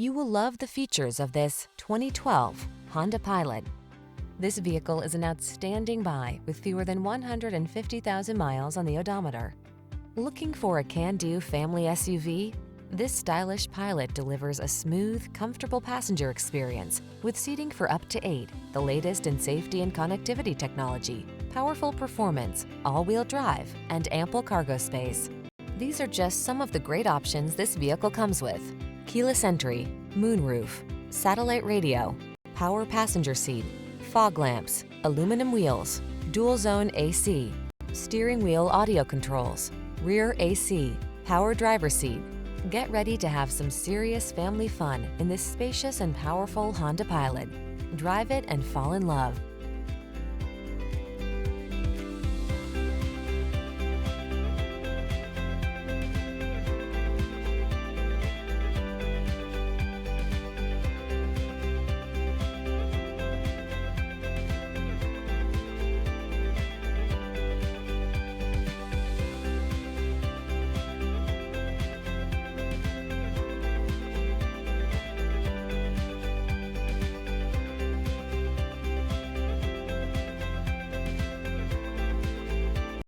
You will love the features of this 2012 Honda Pilot. This vehicle is an outstanding buy with fewer than 150,000 miles on the odometer. Looking for a can-do family SUV? This stylish Pilot delivers a smooth, comfortable passenger experience with seating for up to 8, the latest in safety and connectivity technology, powerful performance, all-wheel drive, and ample cargo space. These are just some of the great options this vehicle comes with: keyless entry, moonroof, satellite radio, power passenger seat, fog lamps, aluminum wheels, dual zone AC, steering wheel audio controls, rear AC, power driver seat. Get ready to have some serious family fun in this spacious and powerful Honda Pilot. Drive it and fall in love.